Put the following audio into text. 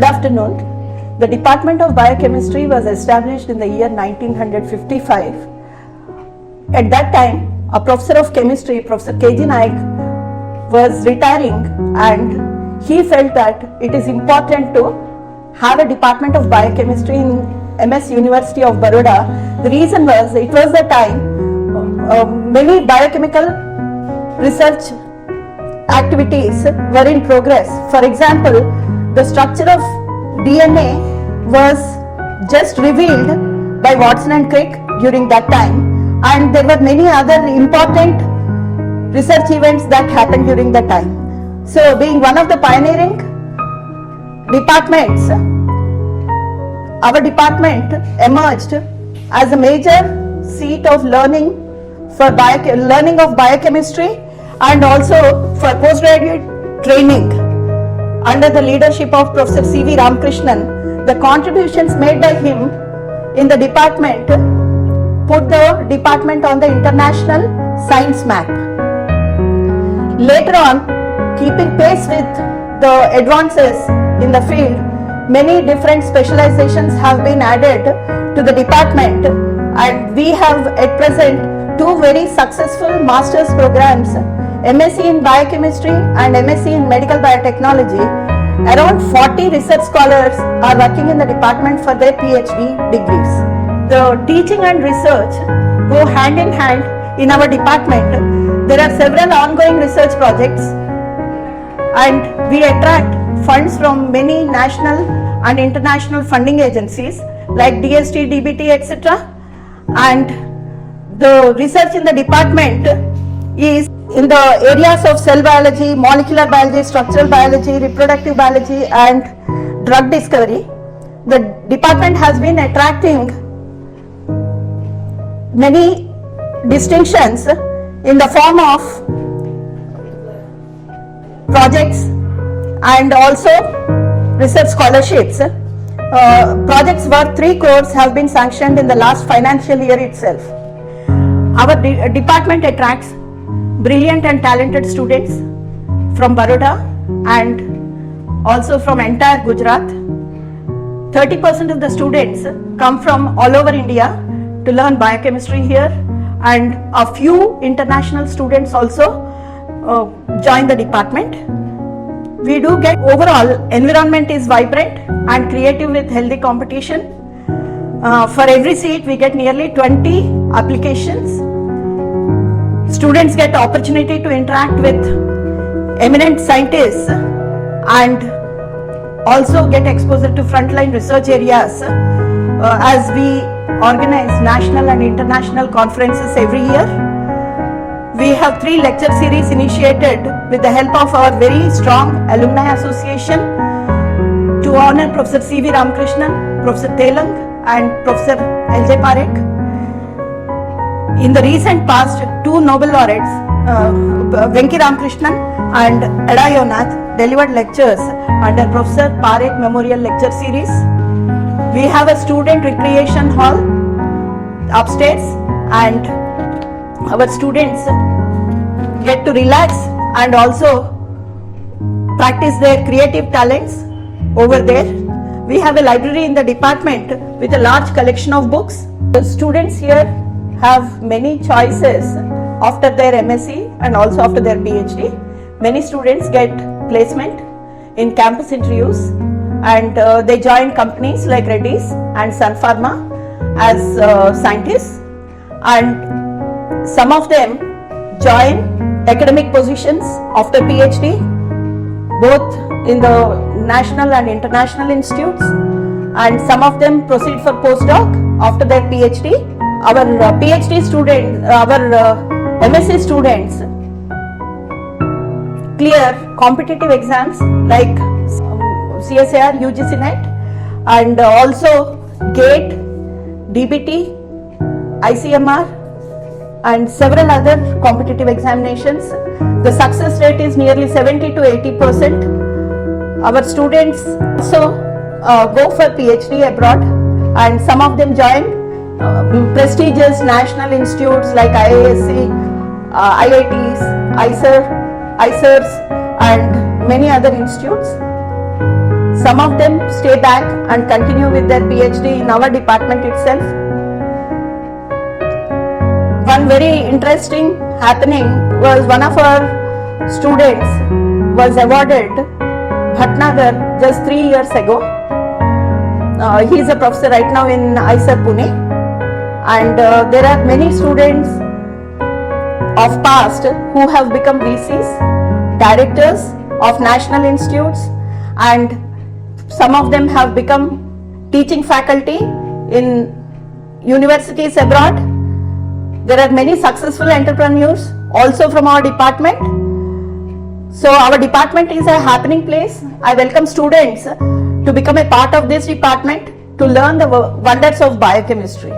Good afternoon. The Department of Biochemistry was established in the year 1955. At that time, a professor of chemistry, Professor K.G. Naik, was retiring, and he felt that it is important to have a Department of Biochemistry in MS University of Baroda. The reason was, it was the time many biochemical research activities were in progress. For example, the structure of DNA was just revealed by Watson and Crick during that time, and there were many other important research events that happened during that time. So, being one of the pioneering departments, our department emerged as a major seat of learning for learning of biochemistry and also for postgraduate training. Under the leadership of Professor C.V. Ramakrishnan, the contributions made by him in the department put the department on the international science map. Later on, keeping pace with the advances in the field, many different specializations have been added to the department, and we have at present two very successful master's programs, MSc in Biochemistry and MSc in Medical Biotechnology. Around 40 research scholars are working in the department for their PhD degrees. The teaching and research go hand in hand in our department. There are several ongoing research projects, and we attract funds from many national and international funding agencies like DST, DBT, etc. And the research in the department is in the areas of cell biology, molecular biology, structural biology, reproductive biology, and drug discovery. The department has been attracting many distinctions in the form of projects and also research scholarships. Projects worth 3 crores have been sanctioned in the last financial year itself. Our department attracts brilliant and talented students from Baroda and also from entire Gujarat. 30% of the students come from all over India to learn biochemistry here, and a few international students also join the department. We do get overall environment is vibrant and creative with healthy competition. For every seat we get nearly 20 applications. Students get opportunity to interact with eminent scientists and also get exposure to frontline research areas as we organize national and international conferences every year. We have 3 lecture series initiated with the help of our very strong alumni association to honor Professor C.V. Ramakrishnan, Professor Telang and Professor L.J. Parekh. In the recent past, 2 Nobel laureates, Venki Ramakrishnan and Eda Yonath, delivered lectures under Professor Parekh Memorial Lecture Series. We have a student recreation hall upstairs, and our students get to relax and also practice their creative talents over there. We have a library in the department with a large collection of books. The students here have many choices after their MSc and also after their PhD. Many students get placement in campus interviews, and they join companies like Reddy's and Sun Pharma as scientists, and some of them join academic positions after PhD, both in the national and international institutes, and some of them proceed for postdoc after their PhD. Our PhD students, our MSc students clear competitive exams like CSIR, UGC NET, and also GATE, DBT, ICMR, and several other competitive examinations. The success rate is nearly 70 to 80%. Our students also go for PhD abroad, and some of them join prestigious national institutes like IISc, IITs, ICERs, and many other institutes. Some of them stay back and continue with their PhD in our department itself. One very interesting happening was one of our students was awarded Bhatnagar just 3 years ago. He is a professor right now in IISER Pune, and there are many students of past who have become VCs, directors of national institutes, and some of them have become teaching faculty in universities abroad. There are many successful entrepreneurs also from our department. So our department is a happening place. I welcome students to become a part of this department to learn the wonders of biochemistry.